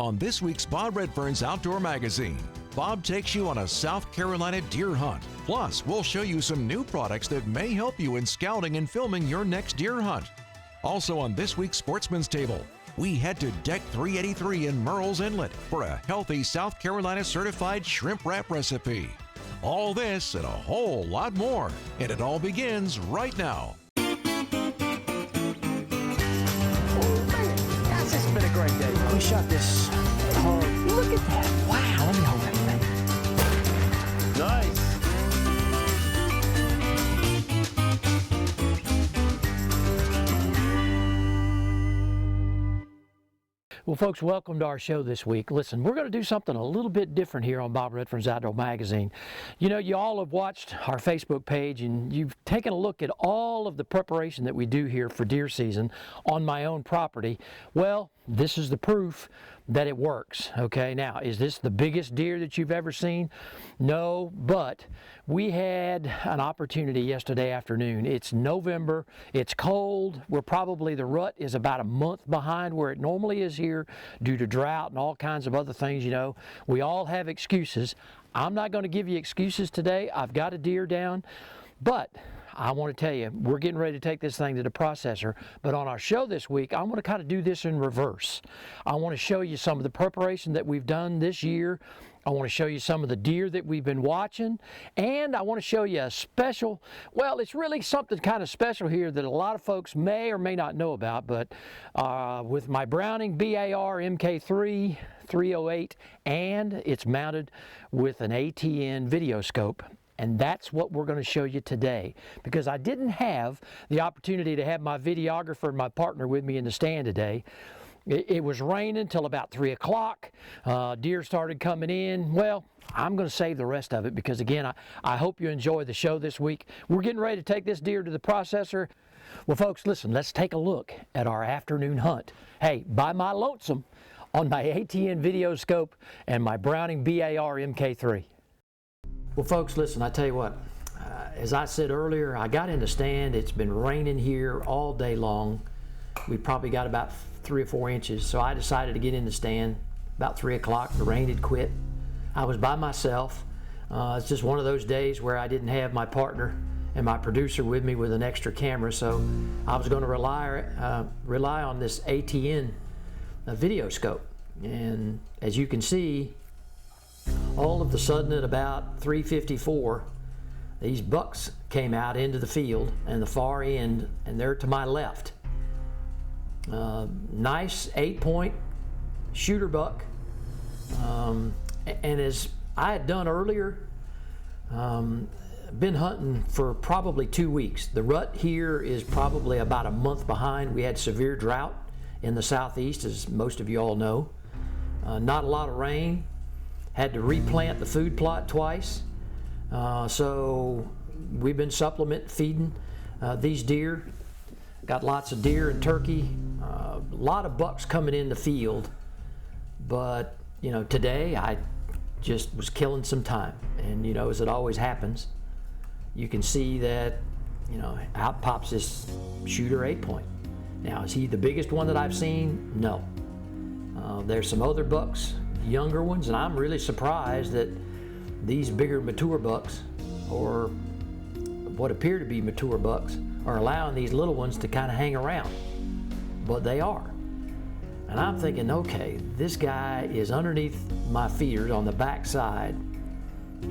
On this week's Bob Redfern's Outdoor Magazine, Bob takes you on a South Carolina deer hunt. Plus, we'll show you some new products that may help you in scouting and filming your next deer hunt. Also on this week's Sportsman's Table, we head to Deck 383 in Murrells Inlet for a healthy South Carolina certified shrimp wrap recipe. All this and a whole lot more, and it all begins right now. This has been a great day. We shot this hard. Look at that. Wow, let me hold that thing. Nice. Well, folks, welcome to our show this week. Listen, we're going to do something a little bit different here on Bob Redfern's Outdoor Magazine. You know, you all have watched our Facebook page and you've taken a look at all of the preparation that we do here for deer season on my own property. Well, this is the proof that it works. Okay, now, is this the biggest deer that you've ever seen? No, but we had an opportunity yesterday afternoon. It's November, it's cold, the rut is about a month behind where it normally is here due to drought and all kinds of other things. You know, we all have excuses. I'm not going to give you excuses today. I've got a deer down, but I want to tell you, we're getting ready to take this thing to the processor, but on our show this week, I want to kind of do this in reverse. I want to show you some of the preparation that we've done this year. I want to show you some of the deer that we've been watching, and I want to show you a special, well, it's really something kind of special here that a lot of folks may or may not know about, but with my Browning BAR MK3 308, and it's mounted with an ATN video scope. And that's what we're going to show you today, because I didn't have the opportunity to have my videographer and my partner with me in the stand today. It was raining until about 3 o'clock. Deer started coming in. Well, I'm going to save the rest of it because, again, I hope you enjoy the show this week. We're getting ready to take this deer to the processor. Well, folks, listen, let's take a look at our afternoon hunt. Hey, by my lonesome on my ATN video scope and my Browning BAR MK3. Well, folks, listen, I tell you what, as I said earlier, I got in the stand. It's been raining here all day long. We probably got about 3 or 4 inches, so I decided to get in the stand about 3 o'clock. The rain had quit. I was by myself. It's just one of those days where I didn't have my partner and my producer with me with an extra camera, so I was going to rely on this ATN video scope. And as you can see, all of a sudden at about 3:54, these bucks came out into the field and the far end, and they're to my left. Nice 8-point shooter buck. And as I had done earlier, been hunting for probably 2 weeks. The rut here is probably about a month behind. We had severe drought in the southeast, as most of you all know. Not a lot of rain. Had to replant the food plot twice. So we've been supplement feeding these deer. Got lots of deer and turkey. A lot of bucks coming in the field. But, you know, today I just was killing some time. And, you know, as it always happens, you can see that, you know, out pops this shooter 8-point. Now, is he the biggest one that I've seen? No. There's some other bucks, younger ones, and I'm really surprised that these bigger mature bucks, or what appear to be mature bucks, are allowing these little ones to kind of hang around. But they are. And I'm thinking, okay, this guy is underneath my feeders on the back side.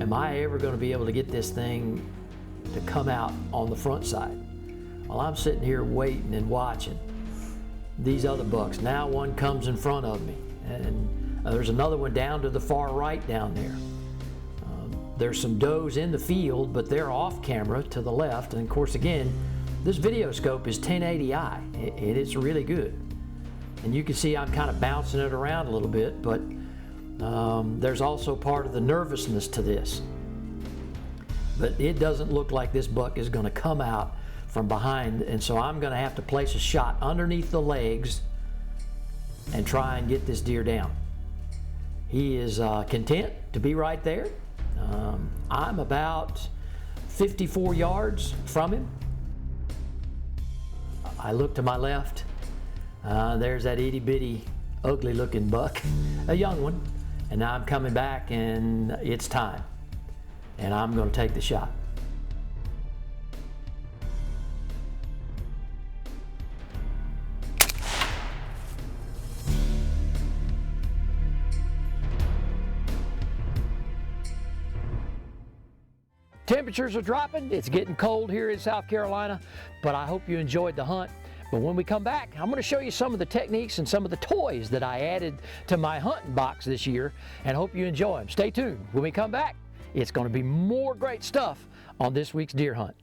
Am I ever going to be able to get this thing to come out on the front side? Well, I'm sitting here waiting and watching these other bucks. Now one comes in front of me, and there's another one down to the far right down there. There's some does in the field, but they're off camera to the left. And of course, again, this video scope is 1080i. It is really good. And you can see I'm kind of bouncing it around a little bit, but there's also part of the nervousness to this. But it doesn't look like this buck is going to come out from behind, and so I'm going to have to place a shot underneath the legs and try and get this deer down. He is content to be right there. I'm about 54 yards from him. I look to my left. There's that itty bitty ugly looking buck, a young one, and now I'm coming back and it's time. And I'm going to take the shot. Temperatures are dropping. It's getting cold here in South Carolina, but I hope you enjoyed the hunt. But when we come back, I'm going to show you some of the techniques and some of the toys that I added to my hunting box this year, and hope you enjoy them. Stay tuned. When we come back, it's going to be more great stuff on this week's deer hunt.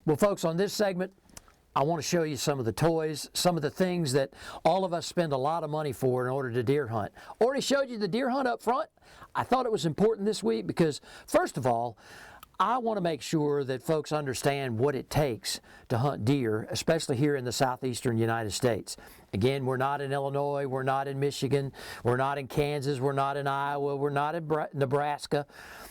Well, folks, on this segment, I want to show you some of the toys, some of the things that all of us spend a lot of money for in order to deer hunt. Already showed you the deer hunt up front. I thought it was important this week because, first of all, I want to make sure that folks understand what it takes to hunt deer, especially here in the southeastern United States. Again, we're not in Illinois, we're not in Michigan, we're not in Kansas, we're not in Iowa, we're not in Nebraska,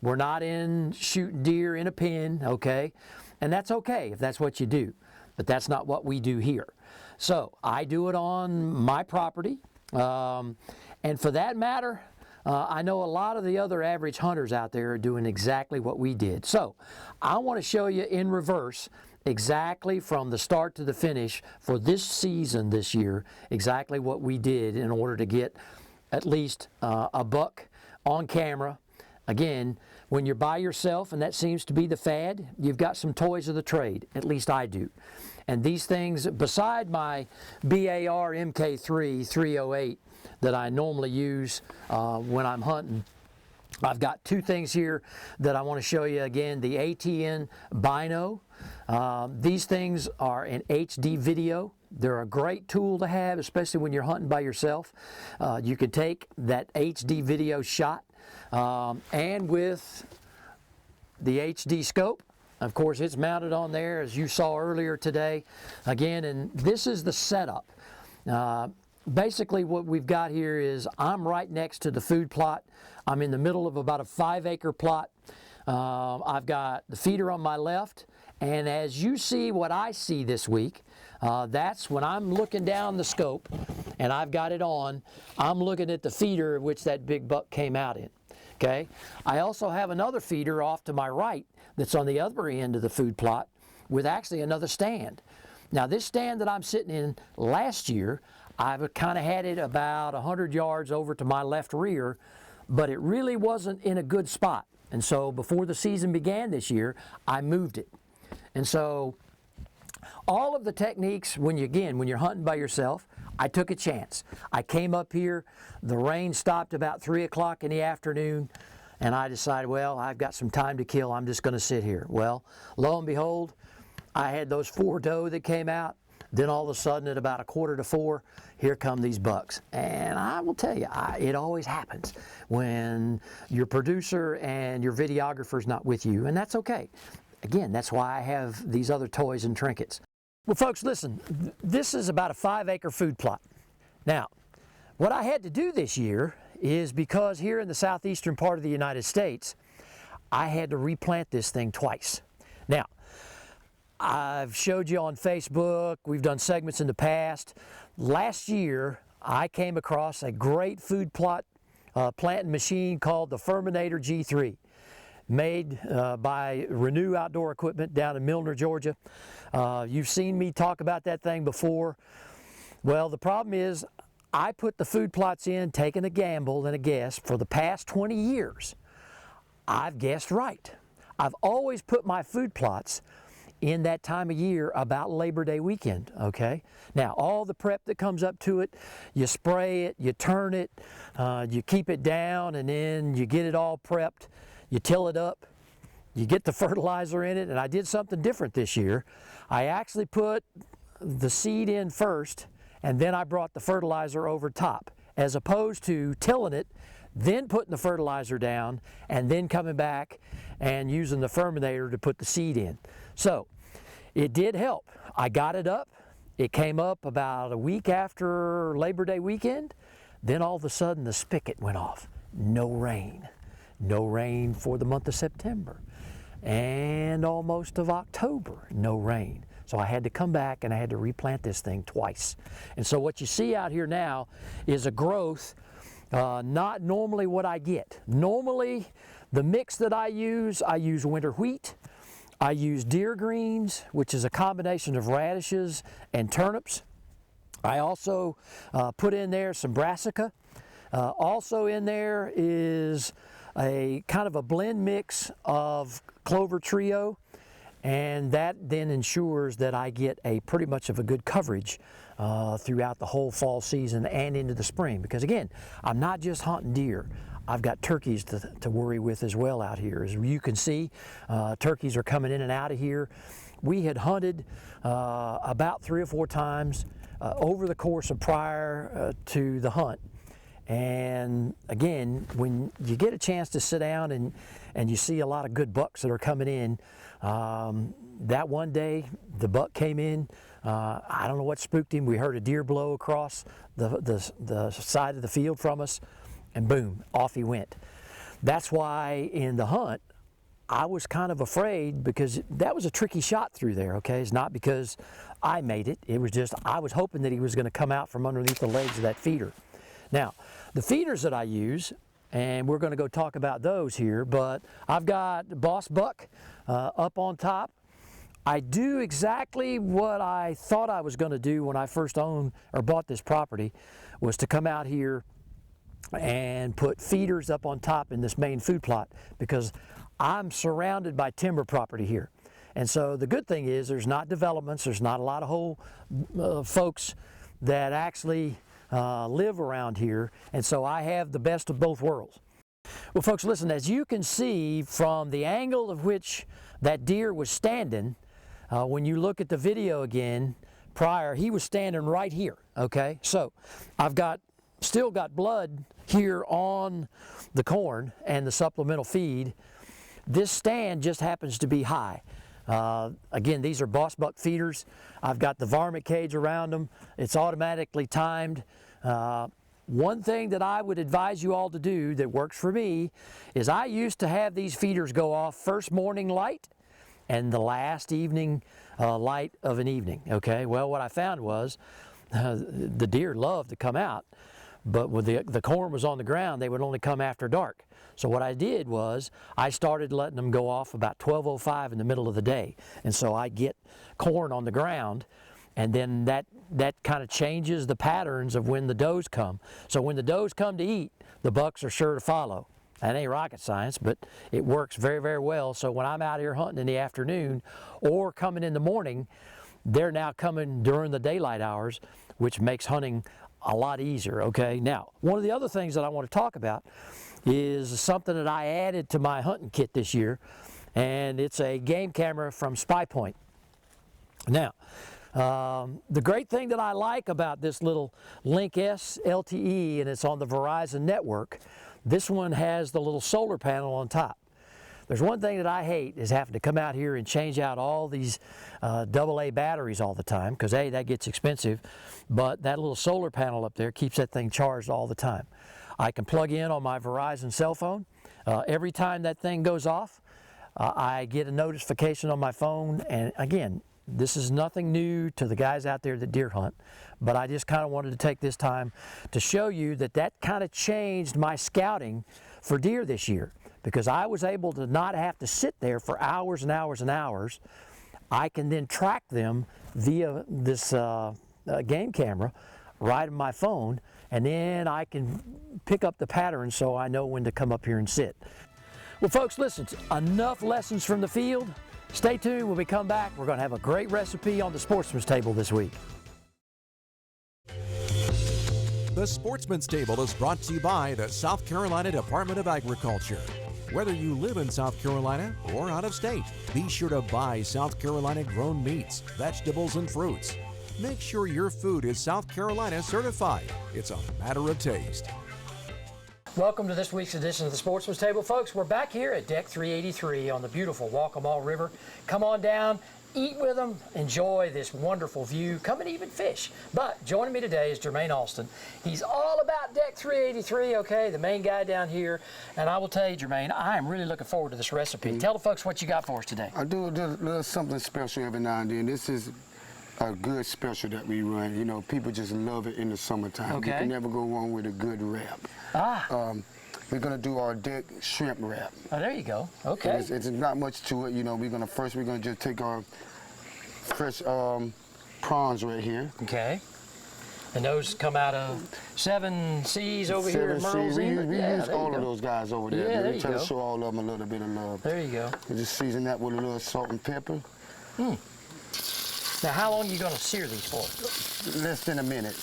we're not in shooting deer in a pen, okay? And that's okay if that's what you do. But that's not what we do here. So I do it on my property, and for that matter, I know a lot of the other average hunters out there are doing exactly what we did. So I want to show you in reverse exactly from the start to the finish for this season this year, exactly what we did in order to get at least a buck on camera. Again, when you're by yourself, and that seems to be the fad, you've got some toys of the trade. At least I do. And these things, beside my BAR MK3 308 that I normally use when I'm hunting, I've got two things here that I want to show you again. The ATN Bino. These things are in HD video. They're a great tool to have, especially when you're hunting by yourself. You can take that HD video shot and with the HD scope. Of course, it's mounted on there as you saw earlier today. Again, and this is the setup. Basically what we've got here is I'm right next to the food plot. I'm in the middle of about a 5-acre plot. I've got the feeder on my left, and as you see what I see this week, that's when I'm looking down the scope and I've got it on, I'm looking at the feeder which that big buck came out in. Okay. I also have another feeder off to my right that's on the other end of the food plot with actually another stand. Now this stand that I'm sitting in last year, I've kind of had it about 100 yards over to my left rear, but it really wasn't in a good spot. And so before the season began this year, I moved it. And so all of the techniques, when you're hunting by yourself, I took a chance. I came up here, the rain stopped about 3 o'clock in the afternoon, and I decided, well, I've got some time to kill, I'm just going to sit here. Well, lo and behold, I had those 4 doe that came out. Then all of a sudden at about 3:45, here come these bucks. And I will tell you, it always happens when your producer and your videographer's not with you, and that's okay. Again, that's why I have these other toys and trinkets. Well, folks, listen, this is about a 5-acre food plot. Now, what I had to do this year is because here in the southeastern part of the United States, I had to replant this thing twice. Now, I've showed you on Facebook, we've done segments in the past. Last year, I came across a great food plot planting machine called the Firminator G-3. Made by Renew Outdoor Equipment down in Milner, Georgia. You've seen me talk about that thing before. Well, the problem is I put the food plots in, taking a gamble and a guess for the past 20 years. I've guessed right. I've always put my food plots in that time of year about Labor Day weekend, okay? Now, all the prep that comes up to it, you spray it, you turn it, you keep it down, and then you get it all prepped. You till it up, you get the fertilizer in it, and I did something different this year. I actually put the seed in first, and then I brought the fertilizer over top, as opposed to tilling it, then putting the fertilizer down, and then coming back and using the Firminator to put the seed in. So, it did help. I got it up. It came up about a week after Labor Day weekend. Then all of a sudden the spigot went off. No rain. No rain for the month of September, and almost of October, no rain. So I had to come back and I had to replant this thing twice. And so what you see out here now is a growth, not normally what I get. Normally, the mix that I use winter wheat, I use deer greens, which is a combination of radishes and turnips. I also put in there some brassica. Also in there is a kind of a blend mix of clover trio, and that then ensures that I get a pretty much of a good coverage throughout the whole fall season and into the spring. Because again, I'm not just hunting deer. I've got turkeys to worry with as well out here. As you can see, turkeys are coming in and out of here. We had hunted about 3 or 4 times over the course of prior to the hunt. And again, when you get a chance to sit down and you see a lot of good bucks that are coming in, that one day the buck came in, I don't know what spooked him. We heard a deer blow across the side of the field from us, and boom, off he went. That's why in the hunt, I was kind of afraid, because that was a tricky shot through there, okay? It's not because I made it. It was just, I was hoping that he was going to come out from underneath the legs of that feeder. Now, the feeders that I use, and we're going to go talk about those here, but I've got Boss Buck up on top. I do exactly what I thought I was going to do when I first owned or bought this property, was to come out here and put feeders up on top in this main food plot, because I'm surrounded by timber property here. And so the good thing is there's not developments, there's not a lot of whole folks that actually live around here, and so I have the best of both worlds. Well, folks, listen, as you can see from the angle of which that deer was standing, when you look at the video again prior, he was standing right here, okay? So I've still got blood here on the corn and the supplemental feed. This stand just happens to be high. Again, these are Boss Buck feeders. I've got the varmint cage around them. It's automatically timed. One thing that I would advise you all to do that works for me is I used to have these feeders go off first morning light and the last evening light of an evening, okay? Well, what I found was the deer loved to come out, but when the corn was on the ground, they would only come after dark. So what I did was I started letting them go off about 12:05 in the middle of the day. And so I get corn on the ground, and then that kind of changes the patterns of when the does come. So when the does come to eat, the bucks are sure to follow. That ain't rocket science, but it works very, very well. So when I'm out here hunting in the afternoon or coming in the morning, they're now coming during the daylight hours, which makes hunting a lot easier, okay? Now, one of the other things that I want to talk about is something that I added to my hunting kit this year, and it's a game camera from Spypoint. Now, the great thing that I like about this little Link S LTE, and it's on the Verizon network, this one has the little solar panel on top. There's one thing that I hate, is having to come out here and change out all these AA batteries all the time, because A, that gets expensive, but that little solar panel up there keeps that thing charged all the time. I can plug in on my Verizon cell phone. Every time that thing goes off, I get a notification on my phone, and again, this is nothing new to the guys out there that deer hunt, but I just kind of wanted to take this time to show you that kind of changed my scouting for deer this year, because I was able to not have to sit there for hours and hours and hours. I can then track them via this game camera right on my phone, and then I can pick up the pattern so I know when to come up here and sit. Well, folks, listen, enough lessons from the field. Stay tuned. When we come back, we're going to have a great recipe on the Sportsman's Table this week. The Sportsman's Table is brought to you by the South Carolina Department of Agriculture. Whether you live in South Carolina or out of state, be sure to buy South Carolina grown meats, vegetables, and fruits. Make sure your food is South Carolina certified. It's a matter of taste. Welcome to this week's edition of the Sportsman's Table, folks. We're back here at Deck 383 on the beautiful Waccamaw River. Come on down, eat with them, enjoy this wonderful view, come and even fish. But joining me today is Jermaine Alston. He's all about Deck 383, okay, the main guy down here. And I will tell you, Jermaine, I am really looking forward to this recipe. Tell the folks what you got for us today. I do a little something special every now and then. This is a good special that we run. You know, people just love it in the summertime. Okay. You can never go wrong with a good wrap. We're gonna do our deck shrimp wrap. Oh, there you go. Okay. It's not much to it. You know, we're gonna just take our fresh prawns right here. Okay. And those come out of 7 Seas over here in Murrells Inlet? We use all of those guys over there. Yeah, there we you try go. to show all of them a little bit of love. There you go. We just season that with a little salt and pepper. Now, how long are you going to sear these for? Less than a minute.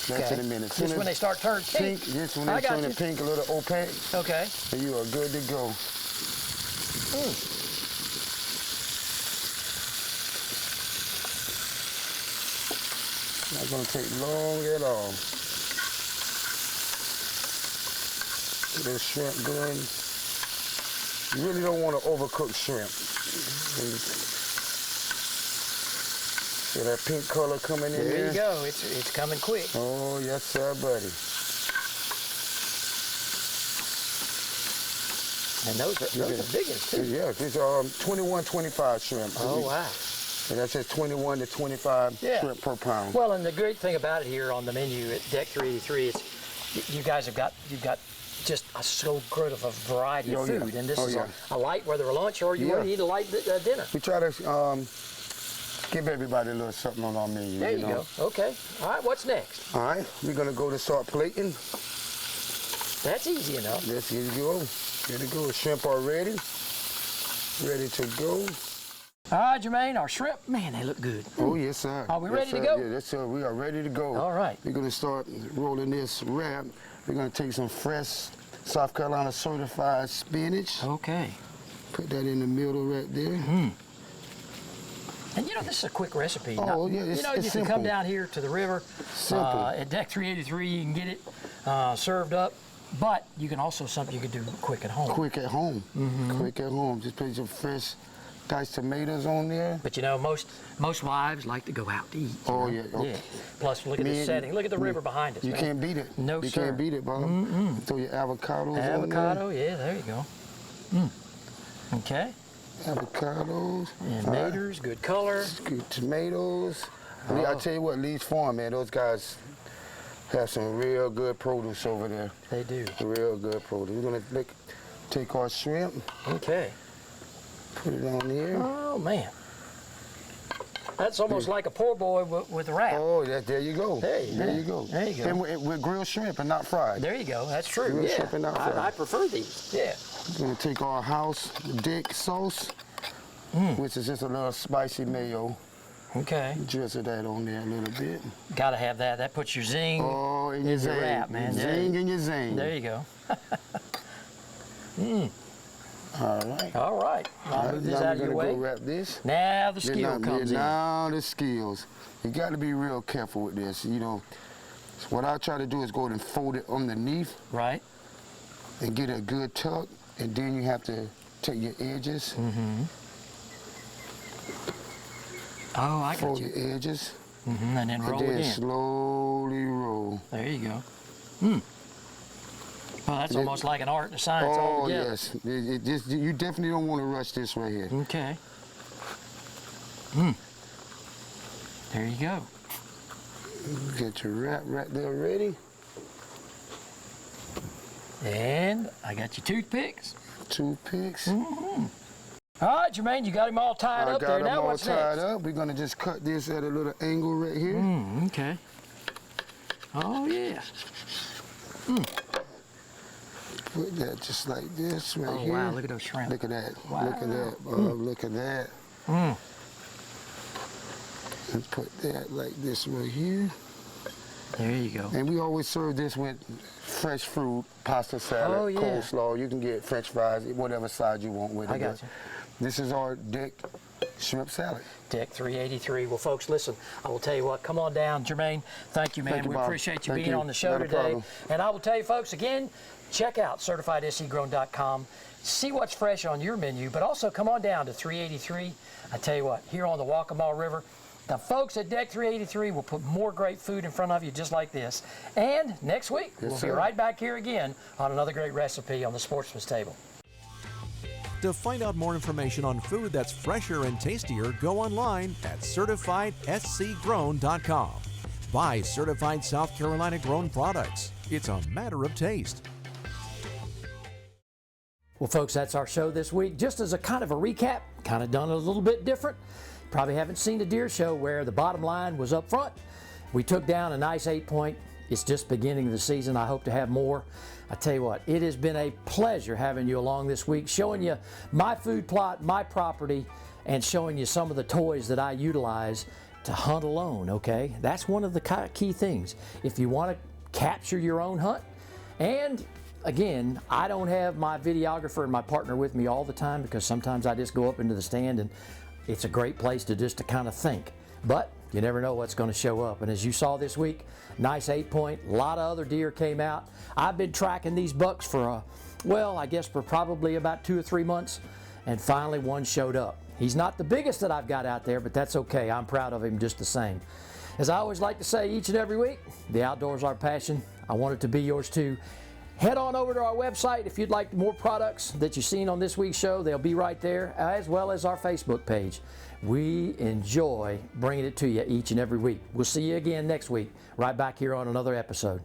Less than a minute. Just when they start turning pink? Just when they turn pink, a little opaque. Okay. And you are good to go. Not going to take long at all. Get this shrimp going. You really don't want to overcook shrimp. See that pink color coming in there? There you go. It's coming quick. Oh, yes, sir, buddy. And those are big ones, too. Yeah, these are 21, 25 shrimp. Oh, wow. And that's just 21 to 25 shrimp per pound. Well, and the great thing about it here on the menu at Deck 383 is you guys have got just so good of a variety of food. And this is a light, whether a lunch or you want to eat a light dinner. We try to give everybody a little something on our menu. There you go. Okay. All right, what's next? All right, we're going to go to start plating. That's easy enough. That's easy to go. Here to go. Shrimp are ready. Ready to go. All right, Jermaine, our shrimp, man, they look good. Oh, yes, sir. Are we ready to go? Yeah, yes, sir. We are ready to go. All right. We're going to start rolling this wrap. We're going to take some fresh South Carolina certified spinach. Okay. Put that in the middle right there. And you know, this is a quick recipe. Oh, yeah, it's you can come down here to the river. Simple. At Deck 383, you can get it served up. But you can also something you can do quick at home. Quick at home. Quick at home. Just put some fresh diced tomatoes on there. But you know, most wives like to go out to eat. Oh, yeah. Yeah. Plus, look at this setting. Look at the river behind us. You can't beat it. No, you sir. can't beat it, Bob. Throw your avocados on there. Avocado, yeah, there you go. Okay. Avocados. And maters, good color. Good tomatoes. I tell you what, Lee's Farm, man, those guys have some real good produce over there. They do. Real good produce. We're going to take our shrimp. Okay. Put it on here. Oh, man. That's almost like a poor boy with a wrap. Oh, there you go. There you go. There you go. And with grilled shrimp and not fried. There you go. That's true. Grilled shrimp and not fried. I prefer these. Yeah. We're going to take our house deck sauce, which is just a little spicy mayo. Okay. Drizzle that on there a little bit. Got to have that. That puts your zing in your zing. Wrap, man. Zing in your zing. There you go. All right. All right. I'll move this out of your way. Go wrap this. Now the skill comes in. Now the skills. You got to be real careful with this. You know, what I try to do is go and fold it underneath. Right. And get a good tuck, and then you have to take your edges. Oh, I got fold you. Fold your edges. And then roll and then again. Slowly roll. There you go. Well, that's almost like an art and a science all together. Oh, yes. You definitely don't want to rush this right here. Okay. There you go. Get your wrap right there ready. And I got your toothpicks. Toothpicks. All right, Jermaine, you got him all tied up there. Now what's next? I got them all tied up. We're going to just cut this at a little angle right here. Okay. Oh, yeah. Put that just like this right here. Oh, wow, look at those shrimp. Look at that. Wow. Look at that, look at that. And put that like this right here. There you go. And we always serve this with fresh fruit, pasta salad, coleslaw. You can get French fries, whatever side you want with it. I got you. This is our deck Shrimp salad. Deck 383. Well, folks, listen, I will tell you what, come on down. Jermaine, thank you, man. Thank you, we Bob. appreciate you Thank being you. on the show Not a today. problem. And I will tell you, folks, again, check out CertifiedSCGrown.com. See what's fresh on your menu, but also come on down to 383. I tell you what, here on the Waccamaw River, the folks at Deck 383 will put more great food in front of you just like this. And next week, we'll be right back here again on another great recipe on the Sportsman's Table. To find out more information on food that's fresher and tastier, go online at CertifiedSCGrown.com. Buy certified South Carolina grown products. It's a matter of taste. Well, folks, that's our show this week. Just as a kind of a recap, kind of done a little bit different. Probably haven't seen a deer show where the bottom line was up front. We took down a nice 8-point. It's just beginning of the season. I hope to have more. I tell you what, it has been a pleasure having you along this week, showing you my food plot, my property, and showing you some of the toys that I utilize to hunt alone, okay? That's one of the key things. If you want to capture your own hunt, and again, I don't have my videographer and my partner with me all the time because sometimes I just go up into the stand and it's a great place to just to kind of think. But you never know what's going to show up. And as you saw this week, nice 8-point, a lot of other deer came out. I've been tracking these bucks for, well, I guess for probably about 2 or 3 months, and finally one showed up. He's not the biggest that I've got out there, but that's okay. I'm proud of him just the same. As I always like to say each and every week, the outdoors are our passion. I want it to be yours too. Head on over to our website if you'd like more products that you've seen on this week's show. They'll be right there, as well as our Facebook page. We enjoy bringing it to you each and every week. We'll see you again next week, right back here on another episode.